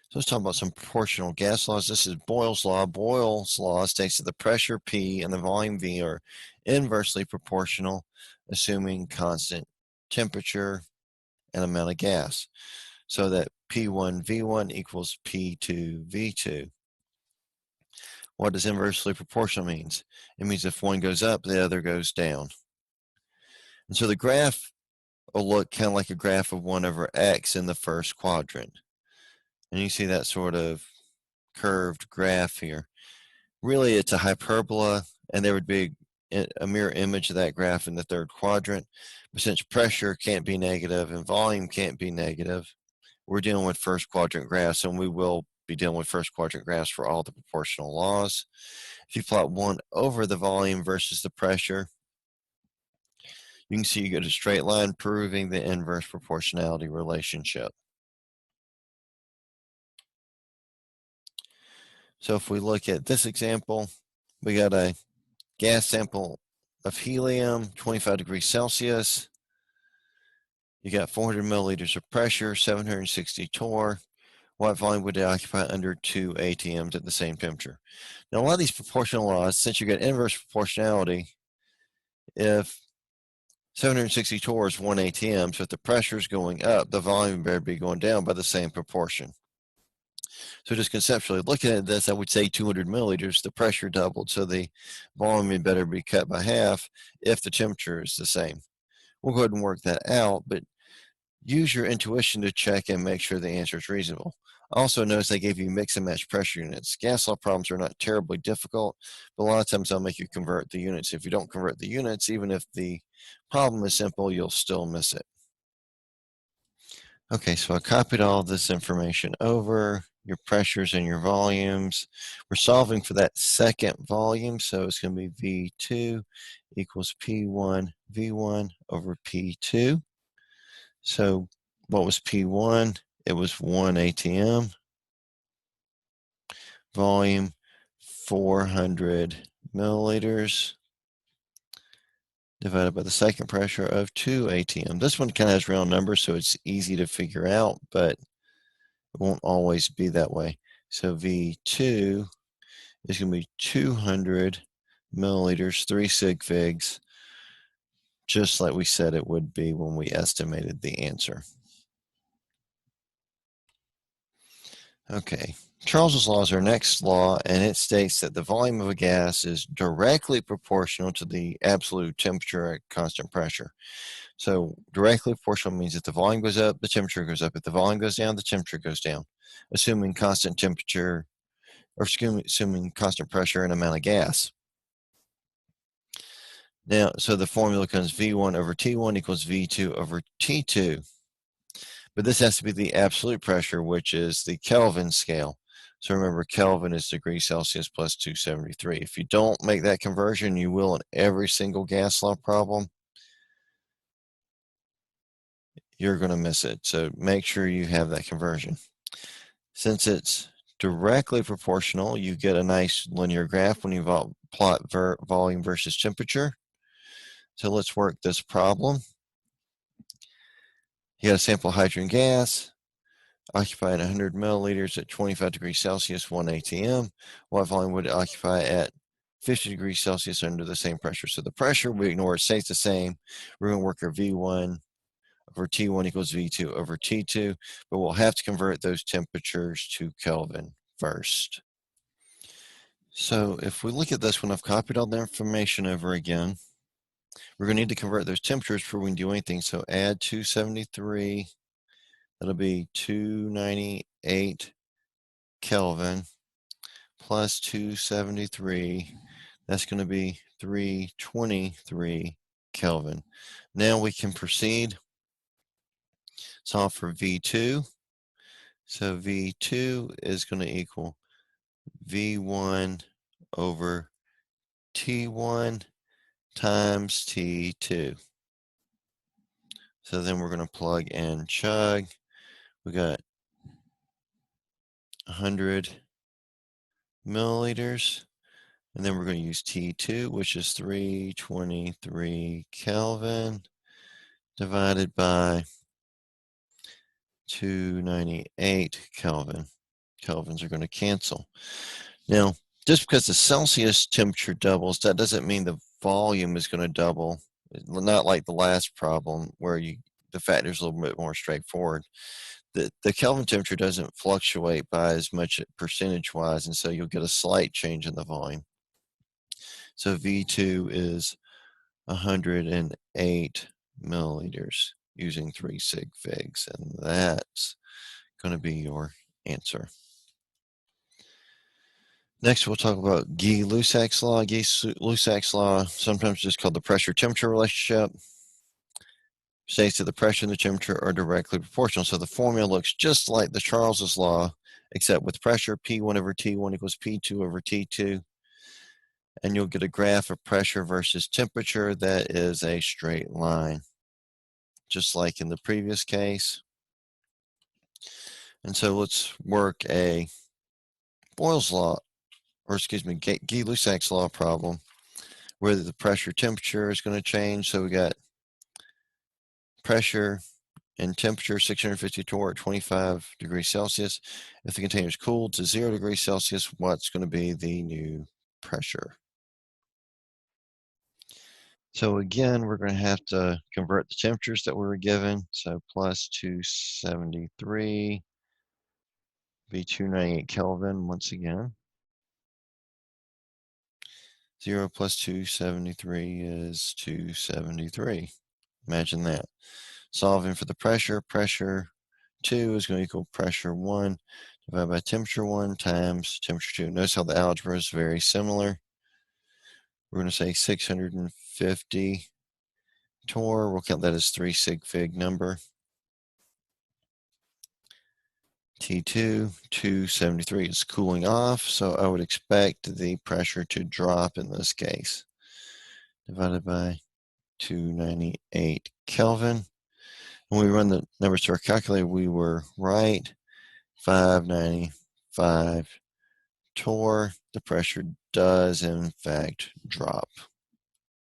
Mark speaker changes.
Speaker 1: So let's talk about some proportional gas laws. This is Boyle's law. Boyle's law states that the pressure P and the volume V are inversely proportional, assuming constant temperature and amount of gas. So that P1 V1 equals P2 V2. What does inversely proportional means? It means if one goes up, the other goes down. And so the graph will look kind of like a graph of 1 over x in the first quadrant. And you see that sort of curved graph here. Really, it's a hyperbola, and there would be a mirror image of that graph in the third quadrant. But since pressure can't be negative and volume can't be negative, we're dealing with first quadrant graphs, and we will be dealing with first quadrant graphs for all the proportional laws. If you plot 1 over the volume versus the pressure, you can see you get a straight line proving the inverse proportionality relationship. So if we look at this example, we got a gas sample of helium, 25 degrees Celsius. You got 400 milliliters of pressure, 760 torr. What volume would it occupy under 2 ATMs at the same temperature? Now, a lot of these proportional laws, since you get inverse proportionality, if 760 torr is 1 ATM, so if the pressure is going up, the volume better be going down by the same proportion. So just conceptually looking at this, I would say 200 milliliters, the pressure doubled, so the volume had better be cut by half if the temperature is the same. We'll go ahead and work that out, but use your intuition to check and make sure the answer is reasonable. Also, notice they gave you mix and match pressure units. Gas law problems are not terribly difficult, but a lot of times they'll make you convert the units. If you don't convert the units, even if the problem is simple, you'll still miss it. Okay, so I copied all this information over, your pressures and your volumes. We're solving for that second volume, so it's going to be V2 equals P1 V1 over P2. So what was P1? It was 1 ATM. Volume 400 milliliters divided by the second pressure of 2 ATM. This one kind of has round numbers, so it's easy to figure out, but it won't always be that way. So V2 is going to be 200 milliliters, 3 sig figs, just like we said it would be when we estimated the answer. Okay, Charles's law is our next law, and it states that the volume of a gas is directly proportional to the absolute temperature at constant pressure. So directly proportional means if the volume goes up, the temperature goes up. If the volume goes down, the temperature goes down, assuming constant temperature, or assuming constant pressure and amount of gas. Now, so the formula becomes V1 over T1 equals V2 over T2. But this has to be the absolute pressure, which is the Kelvin scale. So remember, Kelvin is degrees Celsius plus 273. If you don't make that conversion, you will in every single gas law problem. You're going to miss it. So make sure you have that conversion. Since it's directly proportional, you get a nice linear graph when you plot volume versus temperature. So let's work this problem. You got a sample hydrogen gas, occupied 100 milliliters at 25 degrees Celsius, 1 ATM. What volume would it occupy at 50 degrees Celsius under the same pressure? So the pressure, we ignore, it stays the same. We're going to work our V1 over T1 equals V2 over T2, but we'll have to convert those temperatures to Kelvin first. So if we look at this one, I've copied all the information over again. We're going to need to convert those temperatures before we can do anything. So add 273. That'll be 298 Kelvin plus 273. That's going to be 323 Kelvin. Now we can proceed. Solve for V2. So V2 is going to equal V1 over T1 times T2. So then we're going to plug and chug. We got 100 milliliters, and then we're going to use T2, which is 323 Kelvin, divided by 298 Kelvin. Kelvins are going to cancel. Now, just because the Celsius temperature doubles, that doesn't mean the volume is going to double. Not like the last problem where the factor is a little bit more straightforward. The Kelvin temperature doesn't fluctuate by as much percentage-wise, and so you'll get a slight change in the volume. So V2 is 108 milliliters using 3 sig figs, and that's going to be your answer. Next, we'll talk about Gay-Lussac's law. Gay-Lussac's law, sometimes just called the pressure-temperature relationship, states that the pressure and the temperature are directly proportional. So the formula looks just like the Charles's law, except with pressure, P1 over T1 equals P2 over T2. And you'll get a graph of pressure versus temperature that is a straight line, just like in the previous case. And so let's work a Boyle's law, or excuse me, Gay-Lussac's law problem, where the pressure temperature is going to change. So we got pressure and temperature 650 torr at 25 degrees Celsius. If the container is cooled to 0 degrees Celsius, what's going to be the new pressure? So again, we're going to have to convert the temperatures that we were given. So plus 273 be 298 Kelvin once again. 0 plus 273 is 273. Imagine that. Solving for the pressure, pressure 2 is going to equal pressure 1 divided by temperature 1 times temperature 2. Notice how the algebra is very similar. We're going to say 650 torr. We'll count that as 3 sig fig number. T2, 273 is cooling off, so I would expect the pressure to drop in this case. Divided by 298 Kelvin. When we run the numbers to our calculator, we were right. 595 torr. The pressure does, in fact, drop.